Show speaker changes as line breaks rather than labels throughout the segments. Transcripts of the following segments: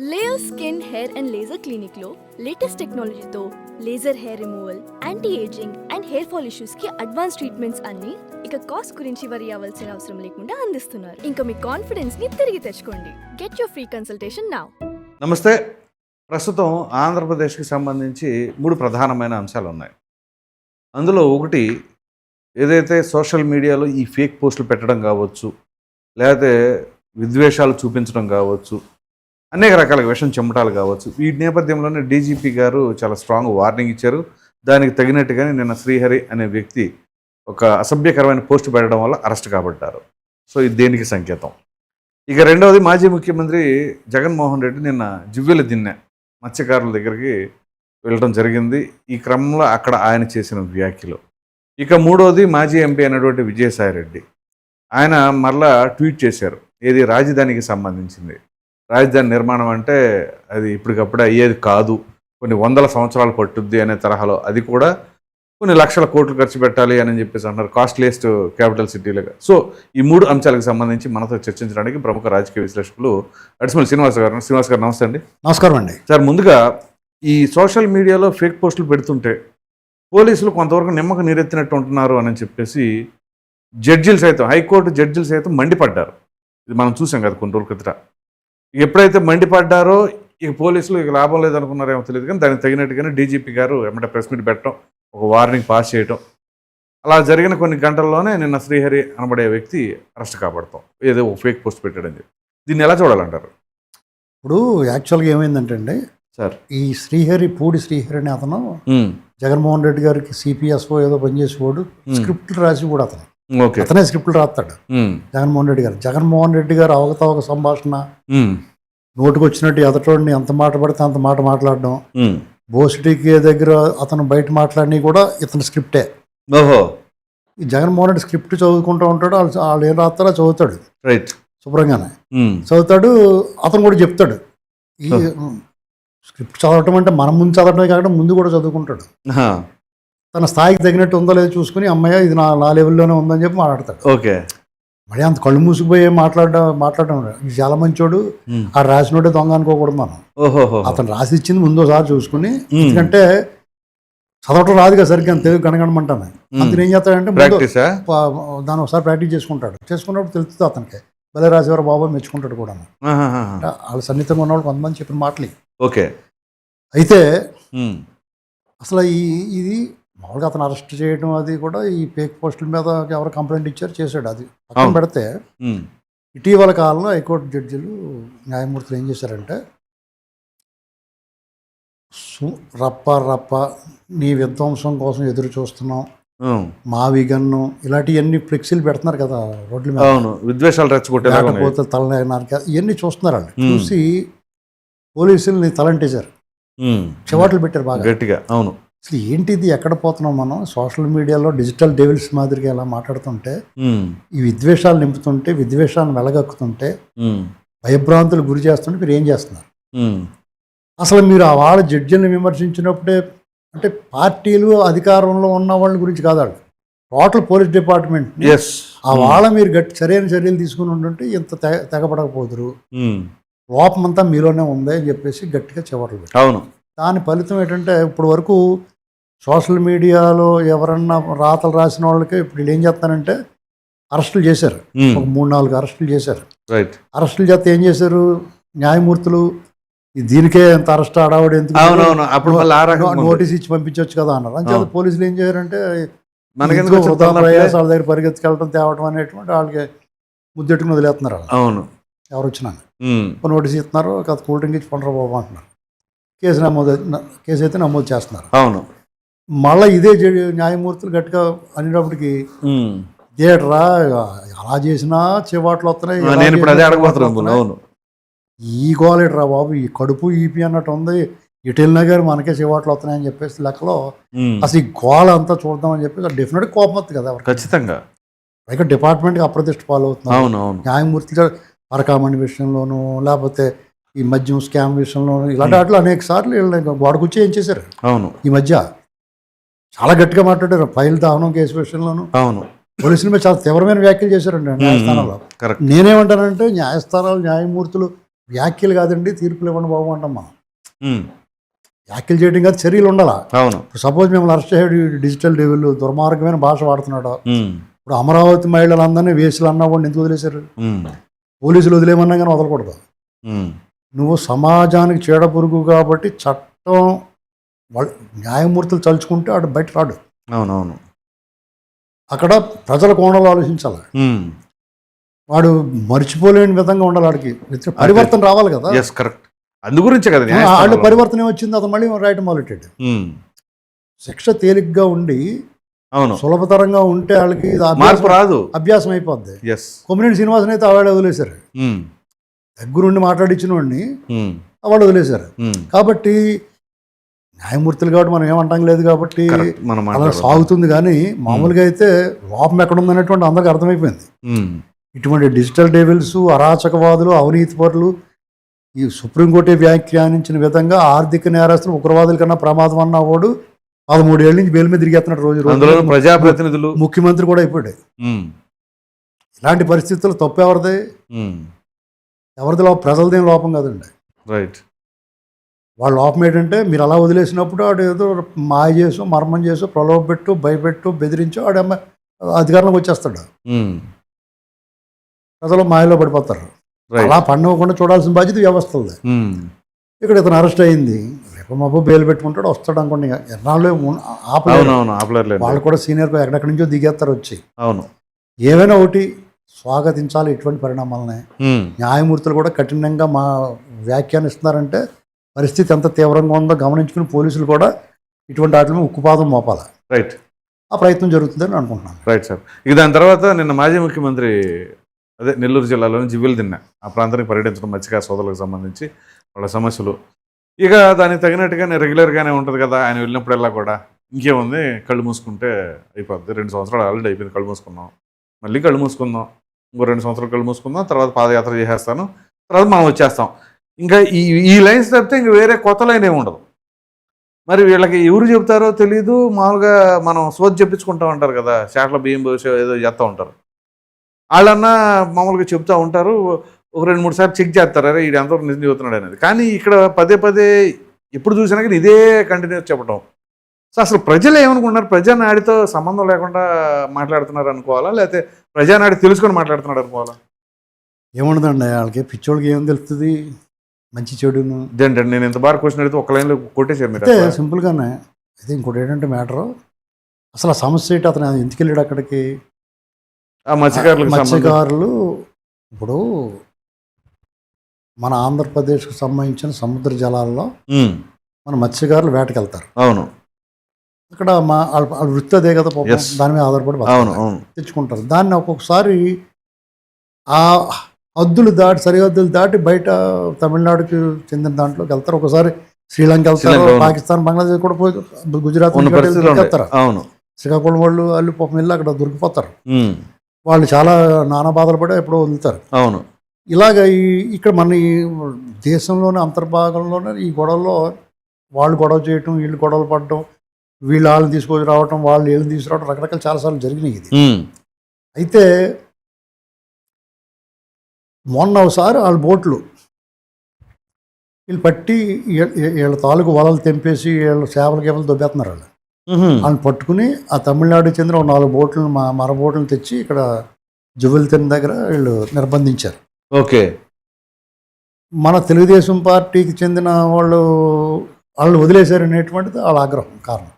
Layer skin hair and laser clinic లో latest టెక్నాలజీతో laser hair removal, anti ageing and hair fall issues కి advance treatments అన్ని ఇక cost గురించి వరి అవ్వాల్సిన అవసరం లేకుండా అందిస్తున్నారు. ఇంకా మీ కాన్ఫిడెన్స్ ని తిరిగి తెచ్చుకోండి. Get your free consultation now.
నమస్తే. ప్రస్తుతం ఆంధ్రప్రదేశ్కి సంబంధించి 3 ప్రధానమైన అంశాలు ఉన్నాయి. అందులో ఒకటి ఏదైతే సోషల్ మీడియాలో ఈ ఫేక్ పోస్టులు పెట్టడం కావచ్చు, లేకపోతే విద్వేషాలు చూపించడం కావచ్చు, అనేక రకాల విషం చెమ్మటాలు కావచ్చు. ఈ నేపథ్యంలోనే డీజీపీ గారు చాలా స్ట్రాంగ్ వార్నింగ్ ఇచ్చారు. దానికి తగినట్టుగానే నిన్న శ్రీహరి అనే వ్యక్తి ఒక అసభ్యకరమైన పోస్ట్ పెట్టడం వల్ల అరెస్ట్ కాబడ్డారు. సో ఇది దేనికి సంకేతం? ఇక రెండవది, మాజీ ముఖ్యమంత్రి జగన్మోహన్ రెడ్డి నిన్న జివ్వెల దిన్నె మత్స్యకారుల దగ్గరికి వెళ్ళడం జరిగింది. ఈ క్రమంలో అక్కడ ఆయన చేసిన వ్యాఖ్యలు. ఇక మూడవది, మాజీ ఎంపీ అయినటువంటి విజయసాయిరెడ్డి ఆయన మరలా ట్వీట్ చేశారు. ఏది రాజధానికి సంబంధించింది. రాజధాని నిర్మాణం అంటే అది ఇప్పటికప్పుడే అయ్యేది కాదు, కొన్ని వందల సంవత్సరాలు పట్టుద్ది అనే తరహాలో, అది కూడా కొన్ని లక్షల కోట్లు ఖర్చు పెట్టాలి అని చెప్పేసి అంటారు, కాస్ట్లీయెస్ట్ క్యాపిటల్ సిటీలుగా. సో ఈ 3 అంశాలకు సంబంధించి మనతో చర్చించడానికి ప్రముఖ రాజకీయ విశ్లేషకులు అడిసిమల్ శ్రీనివాస్ గారు. శ్రీనివాస్ గారు నమస్తే అండి.
నమస్కారం అండి.
సార్, ముందుగా ఈ సోషల్ మీడియాలో ఫేక్ పోస్టులు పెడుతుంటే పోలీసులు కొంతవరకు నిమ్మకు నీరెత్తినట్టు ఉంటున్నారు అని చెప్పేసి జడ్జిలు సైతం, హైకోర్టు జడ్జిలు సైతం మండిపడ్డారు. ఇది మనం చూసాం కదా కొన్ని రోజుల క్రితం. ఎప్పుడైతే మండిపడ్డారో ఇక పోలీసులు ఇక లాభం లేదనుకున్నారేమో తెలియదు, కానీ దానికి తగినట్టుగానే డీజీపీ గారు ఎమ్మటే ప్రెస్ మీట్ పెట్టడం, ఒక వార్నింగ్ పాస్ చేయడం, అలా జరిగిన కొన్ని గంటల్లోనే నిన్న శ్రీహరి అనబడే వ్యక్తి అరెస్ట్ కాబడతాం, ఏదో ఒక ఫేక్ పోస్ట్ పెట్టాడని చెప్పి. దీన్ని ఎలా చూడాలంటారు?
ఇప్పుడు యాక్చువల్గా ఏమైందంటే అండి
సార్,
ఈ పూడి శ్రీహరి అనే అతను జగన్మోహన్ రెడ్డి గారికి సిపిఎస్ఓ ఏదో పనిచేసేవాడు, స్క్రిప్ట్లు రాసి కూడా అతనే స్క్రిప్ట్లు రాస్తాడు జగన్మోహన్ రెడ్డి గారు అవకతవక సంభాషణ, నోటుకు వచ్చినట్టు ఎదటోడిని ఎంత మాట పడితే అంత మాట మాట్లాడడం, బోసిటీకి దగ్గర అతను బయట మాట్లాడిని కూడా ఇతని స్క్రిప్టే.
ఓహో,
ఈ జగన్మోహన్ రెడ్డి స్క్రిప్ట్ చదువుకుంటూ ఉంటాడు, వాళ్ళు ఏం రాస్తారో చదువుతాడు, రైట్, శుభ్రంగానే చదువుతాడు. అతను కూడా చెప్తాడు. ఈ స్క్రిప్ట్ చదవటం అంటే మనం ముందు చదవటమే కాకుండా ముందు కూడా చదువుకుంటాడు. తన స్థాయికి తగినట్టు ఉందో లేదో చూసుకుని, అమ్మయ్య ఇది నా లెవెల్లోనే ఉందని చెప్పి మాట్లాడతాడు.
ఓకే,
మరి అంత కళ్ళు మూసుకుపోయి మాట్లాడడం ఇది చాలా మంచోడు, ఆ రాసినోడే దొంగ అనుకోకూడదు మనం. అతను రాసి ఇచ్చింది ముందోసారి చూసుకుని, ఎందుకంటే చదవటం రాదు కదా సరిగ్గా, తెలుగు కనగనమంటాను. అతను ఏం చేస్తాడంటే దాన్ని ఒకసారి ప్రాక్టీస్ చేసుకున్నప్పుడు తెలుస్తుంది అతనికి, భలే రాసేవారు బాబు మెచ్చుకుంటాడు కూడా. వాళ్ళ సన్నిహితంగా ఉన్నవాళ్ళు కొంతమంది చెప్పిన మాటలు.
ఓకే,
అయితే అసలు ఇది మామూలుగా అతను అరెస్ట్ చేయడం అది కూడా ఈ ఫేక్ పోస్టుల మీద ఎవరు కంప్లైంట్ ఇచ్చారు, చేశాడు. అది పక్కన పెడితే ఇటీవల కాలంలో హైకోర్టు జడ్జిలు, న్యాయమూర్తులు ఏం చేశారంటే, రప్ప నీ విధ్వంసం కోసం ఎదురు చూస్తున్నాం, మావి గన్ను, ఇలాంటివన్నీ ఫ్లెక్సీలు పెడుతున్నారు కదా రోడ్ల మీద,
విద్వేషాలు రెచ్చగొట్టే
తలనరికి ఇవన్నీ చూస్తున్నారు. వాళ్ళు చూసి పోలీసుల్ని తలంటేశారు, చివాట్లు పెట్టారు బాగా
గట్టిగా. అవును,
అసలు ఏంటిది, ఎక్కడ పోతున్నాం మనం? సోషల్ మీడియాలో డిజిటల్ డెవిల్స్ మాదిరిగా ఎలా మాట్లాడుతుంటే, ఈ విద్వేషాలు నింపుతుంటే, విద్వేషాలను వెలగక్కుతుంటే, భయభ్రాంతులు గురి చేస్తుంటే మీరు ఏం చేస్తున్నారు? అసలు మీరు ఆ వాళ్ళ జడ్జిని విమర్శించినప్పుడే, అంటే పార్టీలు అధికారంలో ఉన్న వాళ్ళ గురించి కాదు, వాళ్ళు టోటల్ పోలీస్ డిపార్ట్మెంట్ ఆ వాళ్ళ మీరు సరైన చర్యలు తీసుకుని ఉంటుంటే ఇంత తెగపడకపోదురు, లోపమంతా మీలోనే ఉంది అని చెప్పేసి గట్టిగా చివరలు పెట్టారు.
అవును,
దాని ఫలితం ఏంటంటే, ఇప్పుడు వరకు సోషల్ మీడియాలో ఎవరన్నా రాతలు రాసిన వాళ్ళకి ఇప్పుడు ఏం చేస్తానంటే అరెస్టులు చేశారు, ఒక 3-4 అరెస్టులు చేశారు. అరెస్టులు చేస్తే ఏం చేశారు న్యాయమూర్తులు, దీనికే ఎంత అరెస్ట్ ఆడావాడు, ఎందుకు నోటీస్ ఇచ్చి పంపించవచ్చు కదా అన్నారు. అంతే పోలీసులు ఏం చేశారంటే వాళ్ళ దగ్గర పరిగెత్తుకెళ్ళడం తేవడం అనేటువంటి వాళ్ళకి ముద్దెట్టుకుని వదిలేస్తున్నారు.
అవును,
ఎవరు వచ్చినా నోటీస్ ఇస్తున్నారు, కాదు కూల్ డ్రింక్ ఇచ్చి పండరా బాబు అంటున్నారు, కేసు అయితే నమోదు చేస్తున్నారు.
అవును,
మళ్ళీ ఇదే న్యాయమూర్తులు గట్టిగా అనేటప్పటికి థియేటరా అలా చేసినా చివాట్లు వస్తున్నాయి, ఈ గోలేటరా బాబు, ఈ కడుపు ఈపీ అన్నట్టు ఉంది, ఇటు వెళ్ళినా గారు మనకే చివాట్లు వస్తున్నాయని చెప్పేసి లెక్కలో అసలు ఈ గోల అంతా చూద్దామని చెప్పేసి డెఫినెట్గా కోపం వస్తుంది కదా
ఖచ్చితంగా.
పైగా డిపార్ట్మెంట్కి అప్రతిష్ట పాలవుతున్నారు న్యాయమూర్తులు, పరకామణి విషయంలోనూ లేకపోతే ఈ మద్యం స్కామ్ విషయంలోనూ ఇలాంటి వాటిలో అనేక సార్లు గోడకొచ్చి ఏం చేశారు.
అవును, ఈ
మధ్య చాలా గట్టిగా మాట్లాడారు, ఫైల్ దహనం కేసు విషయంలోనూ.
అవును,
పోలీసుల మీద చాలా తీవ్రమైన వ్యాఖ్యలు చేశారండి న్యాయస్థానంలో. నేనేమంటానంటే న్యాయస్థానాలు, న్యాయమూర్తులు వ్యాఖ్యలు కాదండి తీర్పులు ఇవ్వండి బాబు అంటాం మనం.
ఉమ్,
వ్యాఖ్యలు చేయడం కాదు, చర్యలు ఉండాలా.
అవును.
సపోజ్ మిమ్మల్ని అరెస్ట్ చేయడు డిజిటల్ డెవిల్ దుర్మార్గమైన భాష వాడుతున్నాడు.
ఉమ్,
ఇప్పుడు అమరావతి మహిళలందరినీ వేసులు అన్నా కూడా ఎందుకు వదిలేశారు?
ఉమ్,
పోలీసులు వదిలేమన్నా కానీ వదలకూడదు.
ఉమ్,
నువ్వు సమాజానికి చీడ పురుగు కాబట్టి చట్టం వాళ్ళు న్యాయమూర్తులు తలుచుకుంటే వాడు బయట రాడు.
అవునవును.
అక్కడ ప్రజల కోణంలో ఆలోచించాలి.
ఉమ్,
వాడు మర్చిపోలేని విధంగా ఉండాలి. వాడికి పరివర్తన రావాలి కదా.
Yes, correct. అందు గురించే కదా
వాళ్ళు
న్యాయస్థానాలు.
పరివర్తన వచ్చింది, అతను మళ్ళీ రాయటం మొదలెట్టాడు.
ఉమ్,
శిక్ష తేలిగ్గా ఉండి
అవును,
సులభతరంగా ఉంటే వాళ్ళకి ఇది
మార్పు రాదు.
అభ్యాసం అయిపోద్ది.
ఎస్.
కొమ్మినేని శ్రీనివాసన్ అయితే ఆవిడ వదిలేశారు.
ఉమ్,
దగ్గరుండి మాట్లాడించిన వాడిని
ఉమ్,
వాళ్ళు వదిలేశారు.
ఉమ్,
కాబట్టి న్యాయమూర్తులు కాబట్టి మనం ఏమంటాం లేదు కాబట్టి
కరెక్ట్. మనం
అలా
మాట్లాడదాం.
సాగుతుంది. కానీ మామూలుగా అయితే లోపం ఎక్కడుందనేటువంటి అందరికి అర్థమైపోయింది.
ఉమ్,
ఇటువంటి డిజిటల్ డెవిల్స్, అరాచకవాదులు, అవినీతిపరులు ఈ సుప్రీంకోర్టు వ్యాఖ్యానించిన విధంగా ఆర్థిక నేరస్తులు ఉగ్రవాదుల కన్నా ప్రమాదం అన్న వాడు 13 ఏళ్ళ నుంచి బెయిల్ మీద తిరిగేస్తున్నాడు. రోజు
అందులో
రోజు
ప్రజాప్రతినిధులు,
ముఖ్యమంత్రి కూడా అయిపోయాడు.
ఉమ్,
ఇలాంటి పరిస్థితుల్లో తప్పు ఎవరిదే?
ఉమ్,
ఎవరిది లోపం? ప్రజలదేం లోపం కాదండి.
రైట్.
వాళ్ళ లోపం ఏంటంటే మీరు అలా వదిలేసినప్పుడు వాడు ఏదో మాయ చేసో, మర్మం చేసో, ప్రలోభ పెట్టు, భయపెట్టు, బెదిరించో వాడు అధికారంలోకి వచ్చేస్తాడు.
ఉమ్,
ప్రజలు మాయలో పడిపోతారు.
రైట్.
అలా పండవకుండా చూడాల్సిన బాధ్యత వ్యవస్థలది.
ఉమ్,
ఇక్కడ ఇతను అరెస్ట్ అయింది, రేపు మాపు బెయిల్ పెట్టుకుంటాడు, వస్తాడు అనుకోండి. ఎన్నాళ్ళు ఆపలేదు.
అవునవును, ఆపలేరు.
వాళ్ళు కూడా సీనియర్ ఎక్కడెక్కడి నుంచో దిగేస్తారు వచ్చి.
అవును.
ఏమైనా ఒకటి స్వాగతించాలి ఇటువంటి పరిణామాలని.
ఉమ్,
న్యాయమూర్తులు కూడా కఠినంగా వ్యాఖ్యానిస్తున్నారంటే పరిస్థితి ఎంత తీవ్రంగా ఉందో గమనించుకుని పోలీసులు కూడా ఇటువంటి వాటి మీద ఉక్కుపాదం మోపాలి.
రైట్.
ఆ ప్రయత్నం జరుగుతుందని అనుకుంటున్నాను.
Right sir. ఇక దాని తర్వాత నిన్న మాజీ ముఖ్యమంత్రి అదే నెల్లూరు జిల్లాలోని జివ్వెలదిన్నె ఆ ప్రాంతానికి పర్యటించడం, మత్స్యకార సోదరులకు సంబంధించి వాళ్ళ సమస్యలు. ఇక దానికి తగినట్టుగానే రెగ్యులర్గానే ఉంటుంది కదా ఆయన వెళ్ళినప్పుడల్లా కూడా. ఇంకేముంది, కళ్ళు మూసుకుంటే అయిపోద్ది. 2 సంవత్సరాలు ఆల్రెడీ అయిపోయింది, కళ్ళు మూసుకున్నాం, మళ్ళీ కళ్ళు మూసుకుందాం, ఇంకో 2 సంవత్సరాలు కళ్ళు మూసుకుందాం, తర్వాత పాదయాత్ర చేసేస్తాను, తర్వాత మనం వచ్చేస్తాం. ఇంకా ఈ లైన్స్ తప్పితే ఇంక వేరే కొత్త లైన్ ఏమి ఉండదు. మరి వీళ్ళకి ఎవరు చెప్తారో తెలియదు. మామూలుగా మనం సోది చెప్పించుకుంటూ ఉంటారు కదా, చాట్ల బియ్యం పోసి ఏదో చేస్తూ ఉంటారు. వాళ్ళన్నా మామూలుగా చెప్తూ ఉంటారు, ఒక 2-3 సార్లు చెక్ చేస్తారు, అరే ఇది ఎంతవరకు నిజం చెబుతున్నాడు అనేది. కానీ ఇక్కడ పదే పదే ఎప్పుడు చూసినా కానీ ఇదే కంటిన్యూస్ చెప్పడం. సో అసలు ప్రజలు ఏమనుకుంటున్నారు? ప్రజానాడితో సంబంధం లేకుండా మాట్లాడుతున్నారు అనుకోవాలా, లేకపోతే ప్రజానాడి తెలుసుకొని మాట్లాడుతున్నాడు అనుకోవాలా?
ఏముండదండి, వాళ్ళకి పిచ్చోళ్ళకి ఏం తెలుస్తుంది మంచి చెడును.
ఇదేంటండి, నేను ఎంత బాగా క్వశ్చన్ అడిగితే ఒక లైన్లో కొట్టేశారు మీరు.
అయితే సింపుల్గానే. అయితే ఇంకోటి ఏంటంటే మ్యాటరు, అసలు ఆ సమస్య ఏంటి, అతను ఎందుకు వెళ్ళాడు అక్కడికి?
ఆ
మత్స్యకారులు ఇప్పుడు మన ఆంధ్రప్రదేశ్కు సంబంధించిన సముద్ర జలాల్లో మన మత్స్యకారులు వేటకెళ్తారు.
అవును.
అక్కడ వాళ్ళ వృత్తి అదే కదా, దాని మీద ఆధారపడి తెచ్చుకుంటారు. దాన్ని ఒక్కొక్కసారి ఆ హద్దులు దాటి, సరిహద్దులు దాటి బయట తమిళనాడుకి చెందిన దాంట్లోకి వెళ్తారు. ఒకసారి శ్రీలంక వెళ్తారు, పాకిస్తాన్, బంగ్లాదేశ్ కూడా పోయి, గుజరాత్ వెళ్తారు.
అవును.
శ్రీకాకుళం వాళ్ళు పాపం వెళ్ళి అక్కడ దొరికిపోతారు. వాళ్ళు చాలా నానా బాధలు పడి ఎప్పుడో వదులుతారు.
అవును.
ఇలాగ ఇక్కడ మన ఈ దేశంలోని అంతర్భాగంలోనే ఈ గొడవల్లో వాళ్ళు గొడవ చేయటం, వీళ్ళు గొడవలు పడటం, వీళ్ళు వాళ్ళని తీసుకొని రావటం, వాళ్ళు వీళ్ళని తీసుకురావడం, రకరకాల చాలాసార్లు జరిగినాయి ఇది. అయితే మొన్న ఒకసారి వాళ్ళ బోట్లు వీళ్ళు పట్టి వీళ్ళ తాలూకు వలలు తెంపేసి వీళ్ళు చేపల గేపలు దొబ్బేస్తున్నారు. వాళ్ళని పట్టుకుని ఆ తమిళనాడుకి చెందిన 4 బోట్లను, మర బోట్లను తెచ్చి ఇక్కడ జివ్వెలదిన్నె దగ్గర వీళ్ళు నిర్బంధించారు.
ఓకే.
మన తెలుగుదేశం పార్టీకి చెందిన వాళ్ళు వదిలేశారు అనేటువంటిది వాళ్ళ ఆగ్రహం కారణం.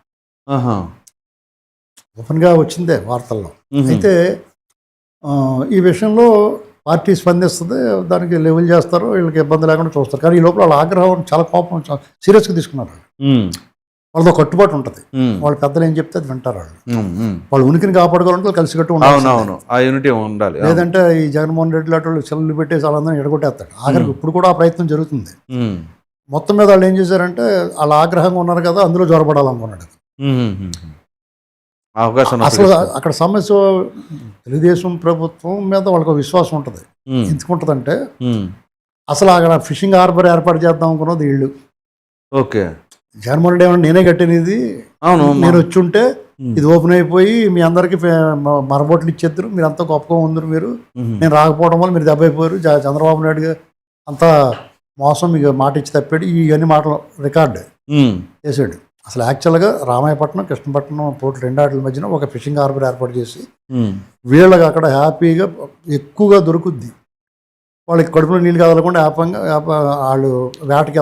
ఓపెన్గా వచ్చిందే వార్తల్లో. అయితే ఈ విషయంలో పార్టీ స్పందిస్తుంది, దానికి లెవెల్ చేస్తారు, వీళ్ళకి ఇబ్బంది లేకుండా చూస్తారు. కానీ ఈ లోపల వాళ్ళ ఆగ్రహం, చాలా కోపం, సీరియస్గా తీసుకున్నారు. వాళ్ళతో కట్టుబాటు ఉంటుంది. వాళ్ళ పెద్దలు ఏం చెప్తే అది వింటారు. వాళ్ళు ఉనికిని కాపాడుకోవాలంటే కలిసికట్టు
ఉండాలి.
లేదంటే ఈ జగన్మోహన్ రెడ్డి లాంటి వాళ్ళు చెల్లెలు పెట్టేసి వాళ్ళందరినీ ఎడగొట్టేస్తాడు. ఆఖరికి ఇప్పుడు కూడా ఆ ప్రయత్నం జరుగుతుంది. మొత్తం మీద వాళ్ళు ఏం చేశారంటే వాళ్ళ ఆగ్రహంగా ఉన్నారు కదా, అందులో జ్వరపడాలనుకున్నాడు. అసలు అక్కడ సమస్య తెలుగుదేశం ప్రభుత్వం మీద వాళ్ళకి విశ్వాసం ఉంటుంది. ఎందుకుంటుందంటే అసలు అక్కడ ఫిషింగ్ హార్బర్ ఏర్పాటు చేద్దాం అనుకున్నది వీళ్ళు.
ఓకే.
జగన్మోహన్ రెడ్డి ఏమన్నా నేనే కట్టినది, నేను వచ్చి ఉంటే ఇది ఓపెన్ అయిపోయి మీ అందరికి మరబోట్లు ఇచ్చేద్దరు, మీరు అంతా గొప్పగా ఉందరు, మీరు నేను రాకపోవడం వల్ల మీరు దెబ్బ అయిపోయారు, చంద్రబాబు నాయుడు అంతా మోసం, మీకు మాట ఇచ్చి తప్పాడు, ఇవన్నీ మాటలు రికార్డు చేశాడు. అసలు యాక్చువల్గా రామాయపట్నం కృష్ణపట్నం పోర్టు రెండాట్ల మధ్యన ఒక ఫిషింగ్ హార్బర్ ఏర్పాటు చేసి వీళ్ళకి అక్కడ హ్యాపీగా ఎక్కువగా దొరుకుద్ది, వాళ్ళకి కడుపులో నీళ్ళు కదలకుండా వాళ్ళు వేటకి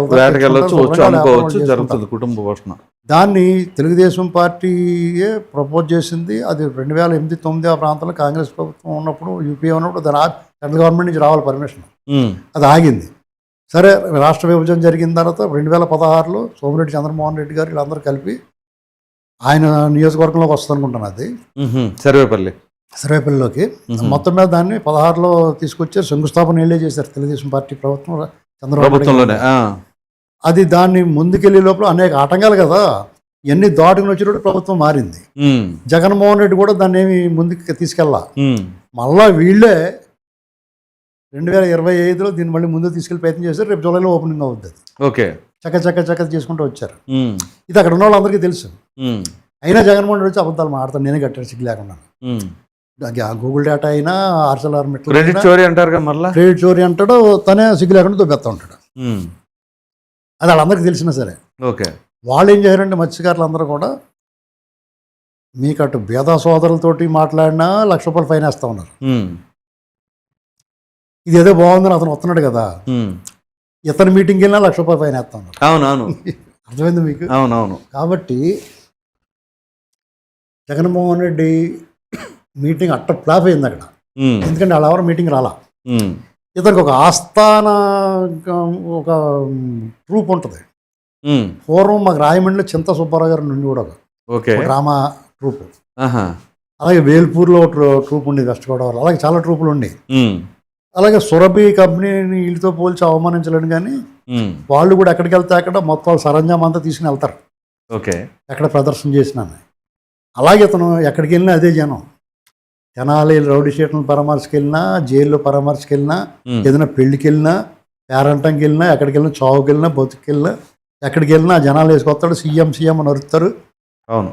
జరుగుతుంది కుటుంబ పోషణ.
దాన్ని తెలుగుదేశం పార్టీయే ప్రపోజ్ చేసింది. అది 2008-9 ఆ ప్రాంతంలో కాంగ్రెస్ ప్రభుత్వం ఉన్నప్పుడు, యూపీఏ ఉన్నప్పుడు దాని సెంట్రల్ గవర్నమెంట్ నుంచి రావాలి పర్మిషన్, అది ఆగింది. సరే, రాష్ట్ర విభజన జరిగిన తర్వాత 2016లో సోమిరెడ్డి చంద్రమోహన్ రెడ్డి గారు వీళ్ళందరూ కలిపి ఆయన నియోజకవర్గంలోకి వస్తుంది అనుకుంటాను, అది సర్వేపల్లిలోకి. మొత్తం మీద దాన్ని 16లో తీసుకొచ్చారు, శంకుస్థాపన వీళ్ళే చేశారు తెలుగుదేశం పార్టీ ప్రభుత్వం, చంద్రబాబు. అది దాన్ని ముందుకెళ్లే లోపల అనేక ఆటంకాలు కదా, ఇవన్నీ దాటుకుని వచ్చినప్పుడు ప్రభుత్వం మారింది. జగన్మోహన్ రెడ్డి కూడా దాన్ని ఏమి ముందుకు తీసుకెళ్ళా. మళ్ళా వీళ్ళే 2025లో దీన్ని మళ్ళీ ముందుకు తీసుకెళ్లి ప్రయత్నం చేశారు. రేపు జూలైలో ఓపెనింగ్ అవుతుంది.
ఓకే,
చక్క చేసుకుంటూ వచ్చారు. ఇది అక్కడ ఉన్న వాళ్ళందరికీ తెలుసు. అయినా జగన్మోహన్ రెడ్డి వచ్చి అబద్ధాలు మాడతాను, నేనే కట్టాను సిగ్గు లేకుండా. గూగుల్ డేటా అయినా ఆర్సెల్ఆర్ మెట్రో
క్రెడిట్ చోరీ అంటారు,
క్రెడిట్ చోరీ అంటాడు, తనే సిగ్గు లేకుండా దొబ్బెత్తా ఉంటాడు. అది వాళ్ళందరికీ తెలిసినా సరే.
ఓకే,
వాళ్ళు ఏం చేయారంటే మత్స్యకారులు అందరూ కూడా మీకు అటు భేద సోదరులతోటి మాట్లాడినా ₹1,00,000 ఫైన్ వేస్తా ఉన్నారు. ఇది ఏదో బాగుందని అతను వస్తున్నాడు కదా, ఇతని మీటింగ్కి వెళ్ళినా ₹1,00,000 ఫైన్ వేస్తా ఉన్నారు.
అవునవును,
అర్థమైంది మీకు?
అవునవును.
కాబట్టి జగన్మోహన్ రెడ్డి మీటింగ్ అట్ట ఫ్లాప్ అయింది అక్కడ. ఎందుకంటే వాళ్ళు ఎవరు మీటింగ్ రాలా. ఇతనికి ఒక ఆస్థాన ఒక ట్రూప్ ఉంటుంది. పూర్వం మాకు రాయమండ్రిలో చింత సుబ్బారావు గారు నుండి కూడా ఒక డ్రామా ట్రూప్, అలాగే వేల్పూర్లో ట్రూప్ ఉండేది, వెస్ట్ గోదావరి, అలాగే చాలా ట్రూపులు ఉండేవి. అలాగే సురభి కంపెనీని వీళ్ళతో పోల్చి అవమానించలేను, కానీ వాళ్ళు కూడా ఎక్కడికి వెళ్తే అక్కడ మొత్తం సరంజామా అంతా తీసుకుని వెళ్తారు.
ఓకే,
ఎక్కడ ప్రదర్శన చేసినా. అలాగే ఇతను ఎక్కడికి వెళ్ళినా అదే జనం. తెనాలి రౌడీ షీట్లను పరామర్శకెళ్ళినా, జైల్లో పరామర్శకెళ్ళినా, ఏదైనా పెళ్లికి వెళ్ళినా, పేరంటంకి వెళ్ళినా, ఎక్కడికి వెళ్ళినా, చావుకి వెళ్ళినా, బతుకెళ్ళినా, ఎక్కడికి వెళ్ళినా జనాలు వేసుకొస్తాడు. సీఎం అని అరుస్తారు.
అవును,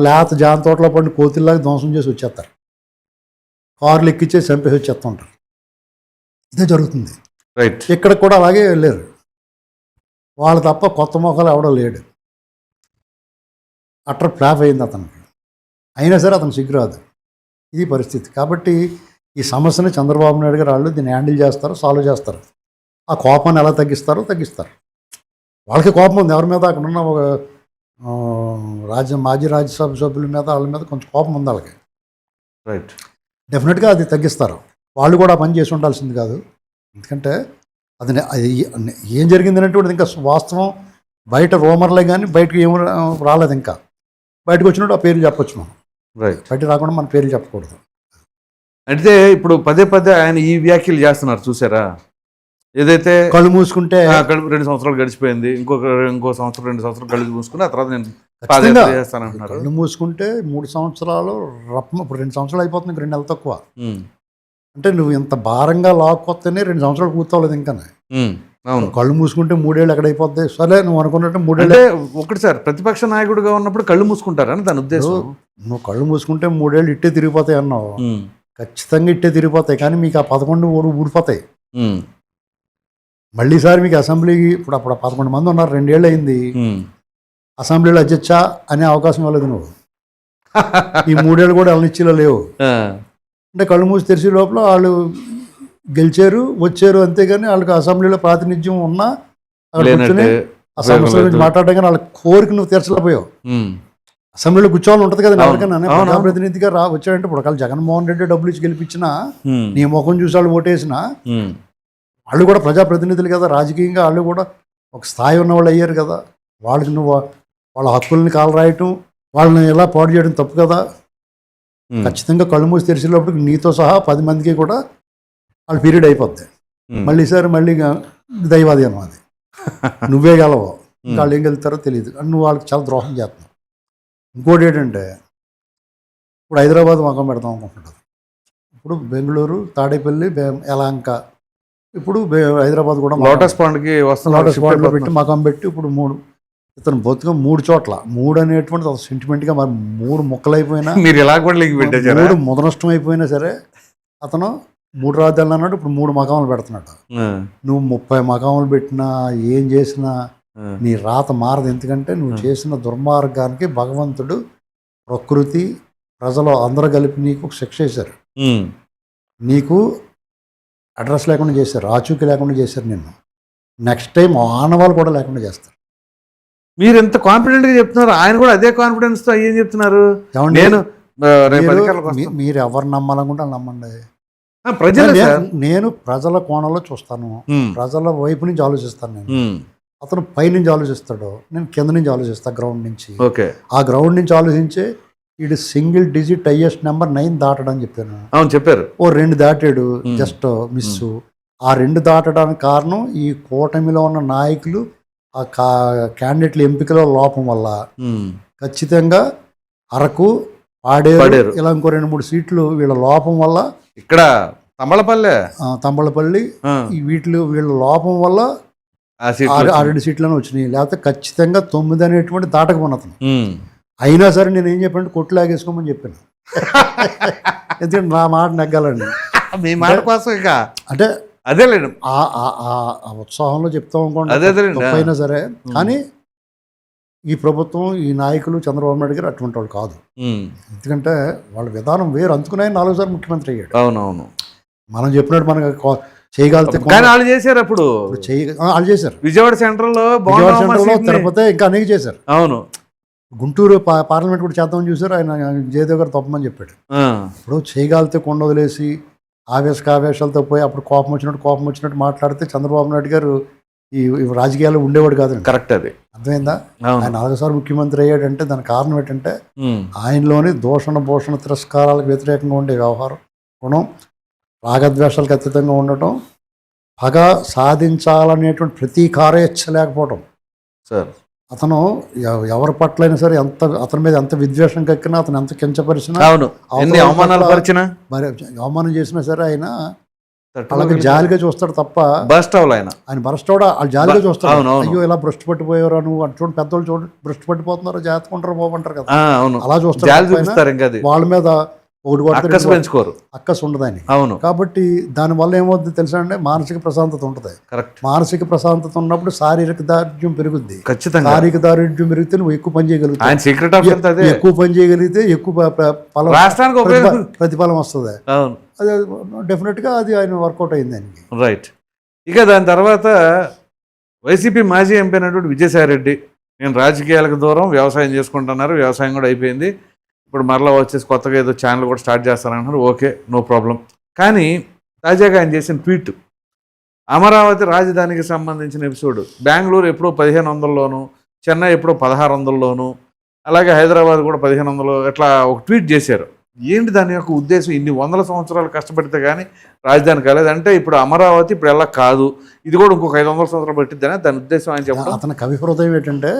లేత జాన తోటలో పడిన కోతిల్లాగా ధ్వంసం చేసి వచ్చేస్తారు. కార్లు ఎక్కించేసి చంపేసి వచ్చేస్తూ ఉంటారు. ఇదే జరుగుతుంది. ఇక్కడ కూడా అలాగే వెళ్ళారు. వాళ్ళు తప్ప కొత్త మొక్కలు ఎవడో లేడు. అట్టర్ ఫ్లాప్ అయింది అతనికి. అయినా సరే అతను సిగ్గురాదు. ఇది పరిస్థితి. కాబట్టి ఈ సమస్యని చంద్రబాబు నాయుడు గారు వాళ్ళు దీన్ని హ్యాండిల్ చేస్తారు, సాల్వ్ చేస్తారు. ఆ కోపాన్ని ఎలా తగ్గిస్తారో తగ్గిస్తారు. వాళ్ళకి కోపం ఉంది ఎవరి మీద, అక్కడ ఉన్న ఒక మాజీ రాజ్యసభ సభ్యుల మీద, వాళ్ళ మీద కొంచెం కోపం ఉంది వాళ్ళకి. డెఫినెట్గా అది తగ్గిస్తారు. వాళ్ళు కూడా పని చేసి ఉండాల్సింది కాదు. ఎందుకంటే అది ఏం జరిగింది అనేటువంటిది ఇంకా వాస్తవం బయట రూమర్లే, కానీ బయటకు ఏం రాలేదు. ఇంకా బయటకు వచ్చినట్టు ఆ పేర్లు చెప్పొచ్చు మనం. బయట రాకుండా మన పేర్లు చెప్పకూడదు.
అంటే ఇప్పుడు పదే ఆయన ఈ వ్యాఖ్యలు చేస్తున్నారు చూసారా, ఏదైతే
కళ్ళు మూసుకుంటే
2 సంవత్సరాలు గడిచిపోయింది, ఇంకో సంవత్సరం 2 సంవత్సరాలు కళ్ళు మూసుకుని ఆ తర్వాత నేను చేస్తానంటున్నారు.
కళ్ళు మూసుకుంటే 3 సంవత్సరాలు ఇప్పుడు 2 సంవత్సరాలు అయిపోతుంది, 2 నెలలు తక్కువ. అంటే నువ్వు ఇంత భారంగా లాక్కొస్తేనే 2 సంవత్సరాలు పూర్తవలేదు ఇంకా. కళ్ళు మూసుకుంటే 3 ఏళ్ళు ఎక్కడైపోద్ది. సరే, నువ్వు అనుకున్నట్టు 3 ఏళ్ళు.
ఒకటి సార్, ప్రతిపక్ష నాయకుడిగా ఉన్నప్పుడు కళ్ళు మూసుకుంటారని దాని ఉద్దేశం.
నువ్వు కళ్ళు మూసుకుంటే 3 ఏళ్ళు ఇట్టే తిరిగిపోతాయి అన్నావు. ఖచ్చితంగా ఇట్టే తిరిగిపోతాయి, కానీ మీకు ఆ 11 ఊడిపోతాయి. మళ్ళీ సారి మీకు అసెంబ్లీకి ఇప్పుడు 11 మంది ఉన్నారు, 2 ఏళ్ళు అయింది. అసెంబ్లీలో అధ్యక్ష అనే అవకాశం ఇవ్వలేదు నువ్వు. ఈ 3 ఏళ్ళు కూడా అలనిచ్చిలో లేవు. అంటే కళ్ళు మూసి తెరిచే లోపల వాళ్ళు గెలిచారు, వచ్చారు, అంతేగాని వాళ్ళకి అసెంబ్లీలో ప్రాతినిధ్యం ఉన్నా అక్కడ కూర్చొని ఆ సమస్యల గురించి మాట్లాడడం, కానీ వాళ్ళ కోరిక నువ్వు తీర్చలేకపోయావు. అసెంబ్లీలో కూర్చోవాలి ఉంటుంది కదా ఎవరికైనా. ప్రజాప్రతినిధిగా వచ్చాడంటే ఇప్పుడు ఒకవేళ జగన్మోహన్ రెడ్డి డబ్బులు ఇచ్చి గెలిపించినా, నీ ముఖం చూసి వాళ్ళు ఓటేసినా, వాళ్ళు కూడా ప్రజాప్రతినిధులు కదా, రాజకీయంగా వాళ్ళు కూడా ఒక స్థాయి ఉన్న వాళ్ళు అయ్యారు కదా. వాళ్ళకి నువ్వు వాళ్ళ హక్కుల్ని కాలరాయటం, వాళ్ళని ఎలా పాడు చేయడం తప్పు కదా. ఖచ్చితంగా కళ్ళు మూసి తెరిచేటప్పుడు నీతో సహా 10 మందికి కూడా వాళ్ళ పీరియడ్ అయిపోద్ది. మళ్ళీ ఈసారి మళ్ళీ దైవాధీనం అది. నువ్వే గెలవు, ఇంకా వాళ్ళు ఏం గెలుతారో తెలియదు. నువ్వు వాళ్ళకి చాలా ద్రోహం చేస్తున్నావు. ఇంకోటి ఏంటంటే, ఇప్పుడు హైదరాబాద్ మకం పెడతాం అనుకుంటున్నారు. ఇప్పుడు బెంగళూరు, తాడేపల్లి, యలహంక, ఇప్పుడు హైదరాబాద్ కూడా
లోటస్ పాండ్కి
లోటస్ పాండ్లో పెట్టి మకం పెట్టి ఇప్పుడు 3 ఇతను బతుక 3 చోట్ల 3 అనేటువంటి సెంటిమెంట్గా మరి 3 ముక్కలైపోయినా,
మీరు ఎలా కూడా
3 ముదనష్టం అయిపోయినా సరే అతను 3 రాజధానులు అన్నాడు, ఇప్పుడు 3 మకాములు పెడుతున్నాడు. నువ్వు 30 మకాములు పెట్టినా ఏం చేసినా నీ రాత మారదు. ఎందుకంటే నువ్వు చేసిన దుర్మార్గానికి భగవంతుడు, ప్రకృతి, ప్రజలు అందరూ కలిపి నీకు శిక్ష చేశారు. నీకు అడ్రస్ లేకుండా చేశారు, ఆచూకీ లేకుండా చేశారు నిన్ను. నెక్స్ట్ టైం ఆనవాళ్ళు కూడా లేకుండా చేస్తారు.
మీరు ఎంత కాన్ఫిడెంట్గా చెప్తున్నారు, ఆయన కూడా అదే కాన్ఫిడెన్స్తో ఏం చెప్తున్నారు. నేను
మీరు ఎవరు నమ్మాలనుకుంటే నమ్మండి.
ప్రజలు
నేను ప్రజల కోణంలో చూస్తాను, ప్రజల వైపు నుంచి ఆలోచిస్తాను. నేను అతను పై నుంచి ఆలోచిస్తాడు, నేను కింద నుంచి ఆలోచిస్తాను, గ్రౌండ్ నుంచి. ఆ గ్రౌండ్ నుంచి ఆలోచించే ఇది సింగిల్ డిజిట్ హైయెస్ట్ నెంబర్ 9 దాటడని చెప్పాను.
అవును చెప్పారు.
2 దాటాడు, జస్ట్ మిస్. ఆ 2 దాటడానికి కారణం ఈ కూటమిలో ఉన్న నాయకులు, ఆ క్యాండిడేట్ల ఎంపికలో లోపం వల్ల. ఖచ్చితంగా అరకు, పాడేరు, ఇలా ఇంకో 2-3 సీట్లు వీళ్ళ లోపం వల్ల.
ఇక్కడ
తంబళపల్లి వీళ్ళ లోపం వల్ల ఆ 2 సీట్లను వచ్చినాయి. లేకపోతే ఖచ్చితంగా 9 అనేటువంటి దాటకపోయిన. అయినా సరే నేను ఏం చెప్పాను, కొట్లు లాగేసుకోమని చెప్పాను. ఎందుకంటే నా మాట నెగ్గాలండి.
మీ మాట కోసం ఇక
అంటే
అదేలేండి,
ఆ ఉత్సాహంలో చెప్తాం అనుకోండి, తప్పైనా సరే. కానీ ఈ ప్రభుత్వం, ఈ నాయకులు, చంద్రబాబు నాయుడు గారు అటువంటి వాళ్ళు కాదు. ఎందుకంటే వాళ్ళ విధానం వేరు. అందుకునే 4 సార్లు ముఖ్యమంత్రి అయ్యాడు.
అవునవును.
మనం చెప్పినట్టు మనకు చేయగలిగితే
వాళ్ళు చేశారు. అప్పుడు
వాళ్ళు చేశారు.
విజయవాడ సెంట్రల్ లో,
తిరుపతి, ఇంకా అనేక చేశారు.
అవును.
గుంటూరు పార్లమెంట్ కూడా చేద్దామని చూశారు. ఆయన జయదేవ్ గారు తప్పమని చెప్పాడు. ఇప్పుడు చేయగలిగితే కొండ వదిలేసి ఆవేశాలతో పోయి అప్పుడు కోపం వచ్చినట్టు మాట్లాడితే చంద్రబాబు నాయుడు గారు ఈ రాజకీయాల్లో ఉండేవాడు కాదు.
కరెక్ట్, అది
అర్థమైందా? ఆయన 4 సార్లు ముఖ్యమంత్రి అయ్యాడంటే దానికి కారణం ఏంటంటే ఆయనలోని భూషణ తిరస్కారాలకు వ్యతిరేకంగా ఉండే వ్యవహారం గుణం, రాగద్వేషాలకు అతీతంగా ఉండటం, పగ సాధించాలనేటువంటి ప్రతీకారేచ్ఛ లేకపోవటం.
సార్
అతను ఎవరి పట్లైనా సరే అతని మీద ఎంత విద్వేషం కక్కినా, అతను ఎంత కించపరిచినా, అవమానం చేసినా సరే ఆయన అలాగే జాలిగా చూస్తాడు తప్ప ఆయన బరస్ట్ అవడా జాలిగా చూస్తాడు. అయ్యో ఇలా భ్రష్టు పట్టిపోయారు నువ్వు అంటే చూడండి, పెద్దోళ్ళు చూడండి భ్రష్టు పట్టిపోతున్నారు, జాగ్రత్తగా ఉంటారు బాగుంటారు కదా, అలా చూస్తారు. వాళ్ళ మీద అక్కసు ఉండదు ఆయన. కాబట్టి దానివల్ల ఏమవుతుంది తెలుసా అండి, మానసిక ప్రశాంతత ఉంటుంది. మానసిక ప్రశాంతత ఉన్నప్పుడు శారీరక దారిద్ర్యం పెరుగుద్ది. శారీరక దారిద్ర్యం పెరిగితే నువ్వు ఎక్కువ పని చేయగలుగుతావు. ఎక్కువ పని చేయగలిగితే ఎక్కువ ప్రతిఫలం వస్తుంది. అది డెఫినెట్గా అది ఆయన వర్కౌట్ అయింది ఆయనకి.
రైట్. ఇక దాని తర్వాత వైసీపీ మాజీ ఎంపీ అయినటువంటి విజయసాయి రెడ్డి, నేను రాజకీయాలకు దూరం, వ్యవసాయం చేసుకుంటున్నారు, వ్యవసాయం కూడా అయిపోయింది, ఇప్పుడు మరలా వచ్చేసి కొత్తగా ఏదో ఛానల్ కూడా స్టార్ట్ చేస్తారంటున్నారు. Okay, no problem. కానీ తాజాగా ఆయన చేసిన ట్వీట్, అమరావతి రాజధానికి సంబంధించిన ఎపిసోడ్ బెంగళూరు ఎప్పుడో 1500లోను, చెన్నై ఎప్పుడో 1600లోను, అలాగే హైదరాబాద్ కూడా 1500 ఇట్లా ఒక ట్వీట్ చేశారు. ఏంటి దాని యొక్క ఉద్దేశం? ఇన్ని 100 సంవత్సరాలు కష్టపడితే కానీ రాజధాని కాలేదు అంటే ఇప్పుడు అమరావతి ఇప్పుడు ఎలా కాదు, ఇది కూడా ఇంకొక 500 సంవత్సరాలు పట్టిద్దని దాని ఉద్దేశం ఆయన చెప్పడం.
అతని కవి హృదయం ఏంటంటే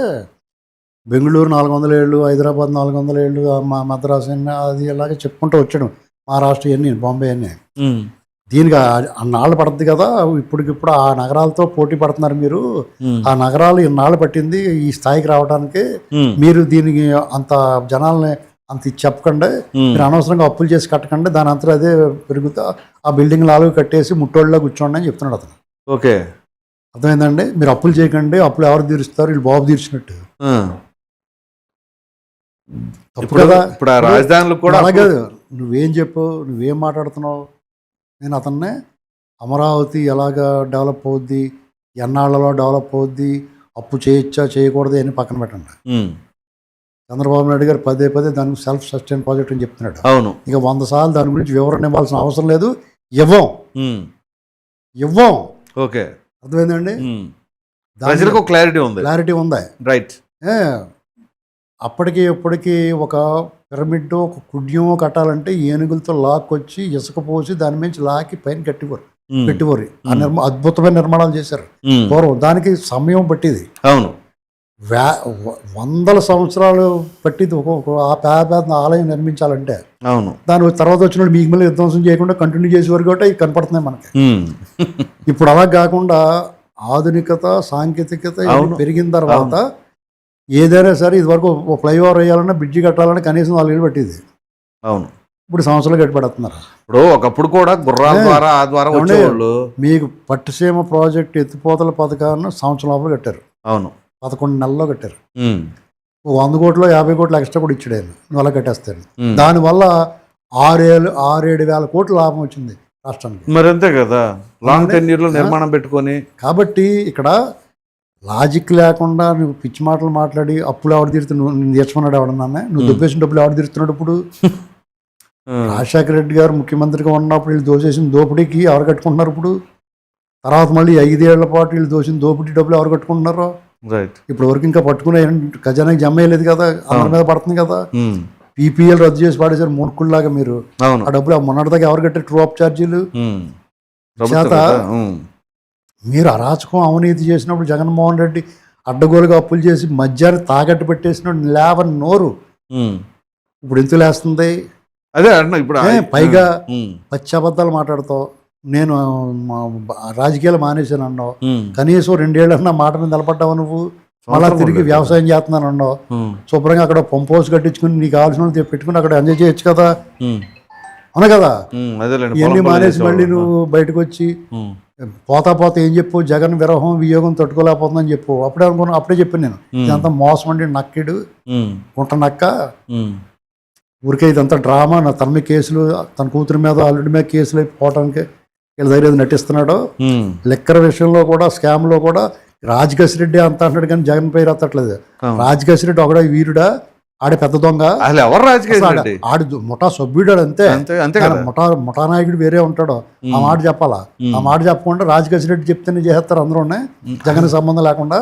బెంగళూరు 400 ఏళ్ళు, హైదరాబాద్ 400 ఏళ్ళు, మద్రాసు అది ఇలాగే చెప్పుకుంటూ వచ్చాడు, మహారాష్ట్ర అన్నీ, బాంబే అన్నీ. దీనికి అన్నాళ్ళు పడుతుంది కదా, ఇప్పటికిప్పుడు ఆ నగరాలతో పోటీ పడుతున్నారు మీరు. ఆ నగరాలు ఇన్నాళ్ళు పట్టింది ఈ స్థాయికి రావడానికి, మీరు దీనికి అంత జనాల్ని అంత చెప్పకండి, మీరు అనవసరంగా అప్పులు చేసి కట్టకండి, దాని అంతా అదే పెరుగుతా ఆ బిల్డింగ్ లాగా కట్టేసి ముట్టోళ్ళలో కూర్చోండి అని చెప్తున్నాడు అతను.
ఓకే,
అర్థమైందండి? మీరు అప్పులు చేయకండి, అప్పులు ఎవరు తీరుస్తారు, వీళ్ళు బాబు తీర్చినట్టు. తప్పు కదా.
ఇప్పుడు ఆ రాజధానులు కూడా
అలాగే నువ్వేం చెప్పు, నువ్వేం మాట్లాడుతున్నావు? నేను అతన్నే అమరావతి ఎలాగా డెవలప్ అవుద్ది, ఎన్నాళ్లలో డెవలప్ అవుద్ది, అప్పు చేయొచ్చా చేయకూడదు అని పక్కన పెట్టండి. చంద్రబాబు నాయుడు గారు పదే దానికి సెల్ఫ్ సస్టైన్ ప్రాజెక్ట్ అని చెప్తున్నాడు.
అవును.
ఇక 100 సార్లు దాని గురించి వివరణ ఇవ్వాల్సిన అవసరం లేదు. ఇవ్వం.
ఓకే,
అర్థమైందండి?
ప్రజలకు క్లారిటీ
ఉంది.
రైట్.
ఇప్పటికీ ఒక పిరమిడ్, ఒక కుడ్యం కట్టాలంటే ఏనుగులతో లాక్కొచ్చి ఇసుక పోసి దాని నుంచి లాకి పైన పెట్టివారు. అద్భుతమైన నిర్మాణాలు చేశారు పూర్వం. దానికి సమయం పట్టింది.
అవును,
100 సంవత్సరాలు పట్టింది ఆ పేద ఆలయం నిర్మించాలంటే.
అవును.
దాని తర్వాత వచ్చిన మీకు మళ్ళీ విధ్వంసం చేయకుండా కంటిన్యూ చేసేవారు కాబట్టి ఇవి కనపడుతున్నాయి మనకి. ఇప్పుడు అలా కాకుండా ఆధునికత, సాంకేతికత పెరిగిన తర్వాత ఏదైనా సరే, ఇది వరకు ఫ్లైఓవర్ వేయాలన్నా, బ్రిడ్జి కట్టాలన్నా కనీసం 4 ఏళ్ళు పట్టింది.
అవును.
ఇప్పుడు సంవత్సరాలు గట్టి పెడుతున్నారు.
ఇప్పుడు ఒకప్పుడు కూడా గుర్రాల ద్వారా ఆ ద్వారా వచ్చేవాళ్ళు.
మీకు పట్టుసీమ ప్రాజెక్ట్ ఎత్తిపోతల పథకాన్ని సంవత్సరం లోపల కట్టారు.
అవును,
11 నెలల్లో కట్టారు. 100 కోట్లు 50 కోట్లు ఎక్స్ట్రా కూడా ఇచ్చాడు ఆయన, నువ్వు అలా కట్టేస్తాను. దానివల్ల 6-7 వేల కోట్ల లాభం వచ్చింది రాష్ట్రానికి.
మరి అంతే కదా, లాంగ్ టెన్యూర్లో నిర్మాణం పెట్టుకొని.
కాబట్టి ఇక్కడ లాజిక్ లేకుండా నువ్వు పిచ్చి మాటలు మాట్లాడి అప్పులు ఎవరు తీరుతున్నావు, నువ్వు తీర్చుకున్నాడు ఎవడన్నా, నువ్వు దుబ్బేసిన డబ్బులు ఎవరు తీరుతున్నాడు? ఇప్పుడు రాజశేఖర రెడ్డి గారు ముఖ్యమంత్రిగా ఉన్నప్పుడు వీళ్ళు దోచేసిన దోపిడీకి ఎవరు కట్టుకుంటున్నారు? ఇప్పుడు తర్వాత మళ్ళీ 5 ఏళ్ల పాటు వీళ్ళు దోచిన దోపిడీ డబ్బులు ఎవరు కట్టుకుంటున్నారు?
రైట్.
ఇప్పుడు వరకు ఇంకా పట్టుకునే ఖజానాకి జమ అయ్యలేదు కదా, అందరి మీద పడుతుంది కదా. పీపీఎల్ రద్దు చేసి పాడేశారు మూర్ఖుల్లాగా మీరు. ఆ డబ్బులు మొన్నటిదాకా ఎవరు కట్టారు? ట్రూ అప్ ఛార్జీలు చేత. మీరు అరాచకం అవినీతి చేసినప్పుడు జగన్మోహన్ రెడ్డి అడ్డగోలుగా అప్పులు చేసి మధ్యాహ్నం తాగట్టు పెట్టేసినప్పుడు లేవని నోరు ఇప్పుడు ఎందుకు లేస్తుంది?
అదే ఇప్పుడు
పైగా పచ్చి అబద్ధాలు మాట్లాడుతావు. నేను రాజకీయాలు మానేశాను అన్నావు, కనీసం 2 ఏళ్ళన్నా మాట మీద నిలబడ్డావు. నువ్వు మళ్ళా తిరిగి వ్యవసాయం చేస్తున్నాను అన్నావు. శుభ్రంగా అక్కడ పంప్ హౌస్ కట్టించుకుని నీకు కావాల్సిన పెట్టుకుని అక్కడ ఎంజాయ్ చేయొచ్చు కదా, అవునా కదా? ఇవన్నీ మానేసి మళ్ళీ నువ్వు బయటకు వచ్చి పోతా ఏం చెప్పు, జగన్ విరహం వియోగం తట్టుకోలేకపోతుందని చెప్పు. అప్పుడే చెప్పాను నేను, ఇదంతా మోసం అండి, నక్కిడు గుంట నక్క, ఊరికే ఇదంతా డ్రామా. తన మీద కేసులు, తన కూతురు మీద అల్లుడి మీద కేసులు అయిపోవటానికి వీళ్ళ దగ్గర నటిస్తున్నాడు. లెక్కర విషయంలో కూడా స్కామ్ లో కూడా రాజకేశ్ రెడ్డి అంత అంటాడు కానీ జగన్ పేరు ఎత్తట్లేదు. రాజకేశ్ రెడ్డి ఒకడే వీరుడా, ఆడే పెద్ద దొంగ, ఆడు ముఠా సభ్యుడు అంతే. ముఠా నాయకుడు వేరే ఉంటాడు. ఆ మాట చెప్పాలా? ఆ మాట చెప్పకుండా రాజకేశ్ రెడ్డి చెప్తేనే చేస్తారు అందరూ, జగన్ సంబంధం లేకుండా.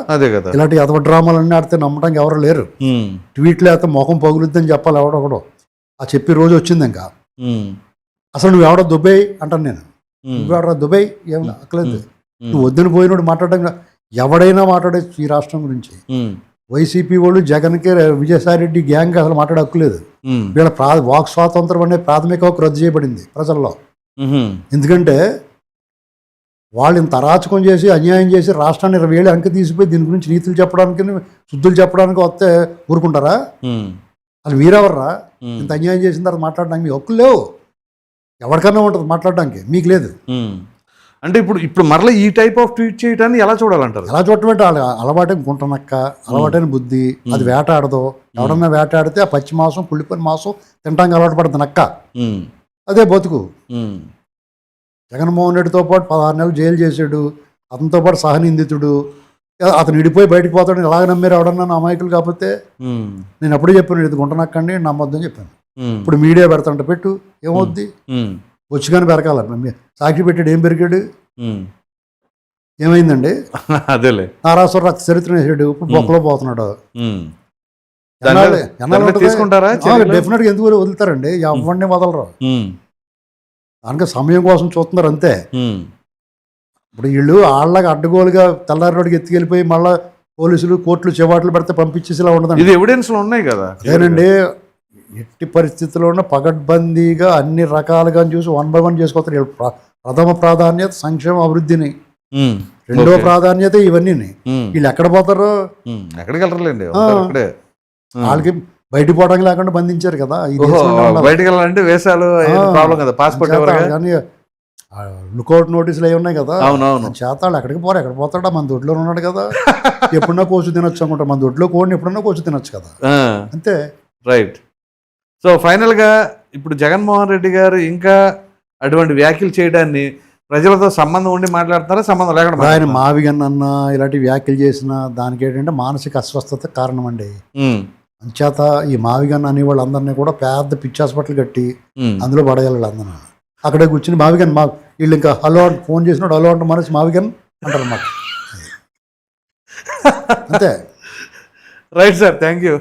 ఇలాంటి ఎదవ డ్రామాలన్నీ ఆడితే నమ్మటానికి ఎవరు లేరు. ట్వీట్లు అయితే ముఖం పగులుద్దని చెప్పాలి ఎవడొకడు. ఆ చెప్పి రోజు వచ్చింది. ఇంకా అసలు నువ్వు ఎవడో దుబాయ్ అంటాను నేను, నువ్వెవడో దుబాయ్ ఏం అక్కలేదు. నువ్వు వద్దని పోయినోడు మాట్లాడడం, ఎవడైనా మాట్లాడచ్చు ఈ రాష్ట్రం గురించి. వైసీపీ వాళ్ళు జగన్కి విజయసాయి రెడ్డి గ్యాంగ్ అసలు మాట్లాడే హక్కు లేదు. వీళ్ళ వాక్ స్వాతంత్రం అనే ప్రాథమిక హక్కు రద్దు చేయబడింది ప్రజల్లో. ఎందుకంటే వాళ్ళు ఇంత అరాచకం చేసి అన్యాయం చేసి రాష్ట్రాన్ని 20 ఏళ్ళు అంక తీసిపోయి దీని గురించి నీతులు చెప్పడానికి శుద్ధులు చెప్పడానికి వస్తే ఊరుకుంటారా? అసలు మీరెవర్రా ఇంత అన్యాయం చేసిన తర్వాత మాట్లాడడానికి? మీ హక్కులు లేవు. ఎవరికన్నా ఉంటుంది మాట్లాడడానికి, మీకు లేదు.
అంటే ఇప్పుడు మరలా ఈ టైప్ ఆఫ్ ట్వీట్ చేయడాన్ని ఎలా చూడాలంటారు?
ఎలా చూడటం? అలవాటే గుంటనక్క, అలవాటైన బుద్ధి, అది వేటాడదు. ఎవడన్నా వేటాడితే ఆ పచ్చి మాంసం కుళ్ళిపోయిన మాంసం తినడానికి అలవాటు పడుతుంది నక్క. అదే బతుకు. జగన్మోహన్ రెడ్డితో పాటు 16 నెలలు జైలు చేశాడు, అతనితో పాటు సహనిందితుడు. అతను విడిపోయి బయటకు పోతాడు. ఎలాగ నమ్మారు ఎవడన్నా అమాయకులు? కాకపోతే నేను అప్పుడే చెప్పాను, ఇది గుంటనక్కండి నమ్మొద్దని చెప్పాను. ఇప్పుడు మీడియా పెడతాంట, పెట్టు, ఏమవుద్ది? వచ్చుగానే పెరగాల. సాక్షి పెట్టాడు, ఏం పెరిగాడు? ఏమైందండి?
అదేలే,
నారాసుర రక్త చరిత్ర వేసాడు, ఇప్పుడు బొక్కలో పోతున్నాడు.
తీసుకుంటారా?
డెఫినెట్ గా ఎందుకు వదులుతారండి? ఎవరిని వదలరు. దానికి సమయం కోసం చూస్తున్నారు అంతే. ఇప్పుడు వీళ్ళు వాళ్ళకి అడ్డగోలుగా తెల్లారినోడికి ఎత్తుకెళ్ళిపోయి మళ్ళీ పోలీసులు కోర్టులు చివాట్లు పెడితే పంపించేసేలా ఉండదు.
ఇది ఎవిడెన్స్లు ఉన్నాయి కదా.
అదేనండి, ఎట్టి పరిస్థితుల్లోనూ పగడ్బందీగా అన్ని రకాలుగా చూసి 1 by 1 చేసుకోతారు. ప్రథమ ప్రాధాన్యత సంక్షేమ అభివృద్ధిని, రెండో ప్రాధాన్యత ఇవన్నీ. వీళ్ళు ఎక్కడ పోతారు?
ఎక్కడికి వెళ్ళలేండి.
వాళ్ళకి బయటకు పోవడానికి లేకుండా బంధించారు కదా.
బయటకు వెళ్ళాలంటే వేసాలు ప్రాబ్లం కదా, పాస్పోర్ట్
కానీ లుకౌట్ నోటీసులు అవి ఉన్నాయి కదా. చేతాడు ఎక్కడికి పోరా, ఎక్కడ పోతాడా? మన దొడ్లో ఉన్నాడు కదా, ఎప్పుడన్నా కోచు తినొచ్చు అనుకుంటా. మన దొడ్లో కోడిని ఎప్పుడన్నా కోచు తినొచ్చు కదా, అంతే.
రైట్. సో ఫైనల్గా ఇప్పుడు జగన్మోహన్ రెడ్డి గారు ఇంకా అటువంటి వ్యాఖ్యలు చేయడాన్ని ప్రజలతో సంబంధం ఉండి మాట్లాడుతున్నారా, సంబంధం లేకుండా?
ఆయన మావిగన్న ఇలాంటి వ్యాఖ్యలు చేసిన దానికి ఏంటంటే మానసిక అస్వస్థత కారణం అండి. అంచేత ఈ మావిగన్న అనే వాళ్ళందరినీ కూడా పెద్ద పిచ్చి హాస్పిటల్ కట్టి అందులో పడేయాలి అందరూ. అక్కడే కూర్చుని మావిగన్ వీళ్ళు ఇంకా హలో అంటే ఫోన్ చేసినాడు, హలో అంటే మనసు మావిగన్ అంటారు అన్నమాట. అంతే.
Right sir, thank you.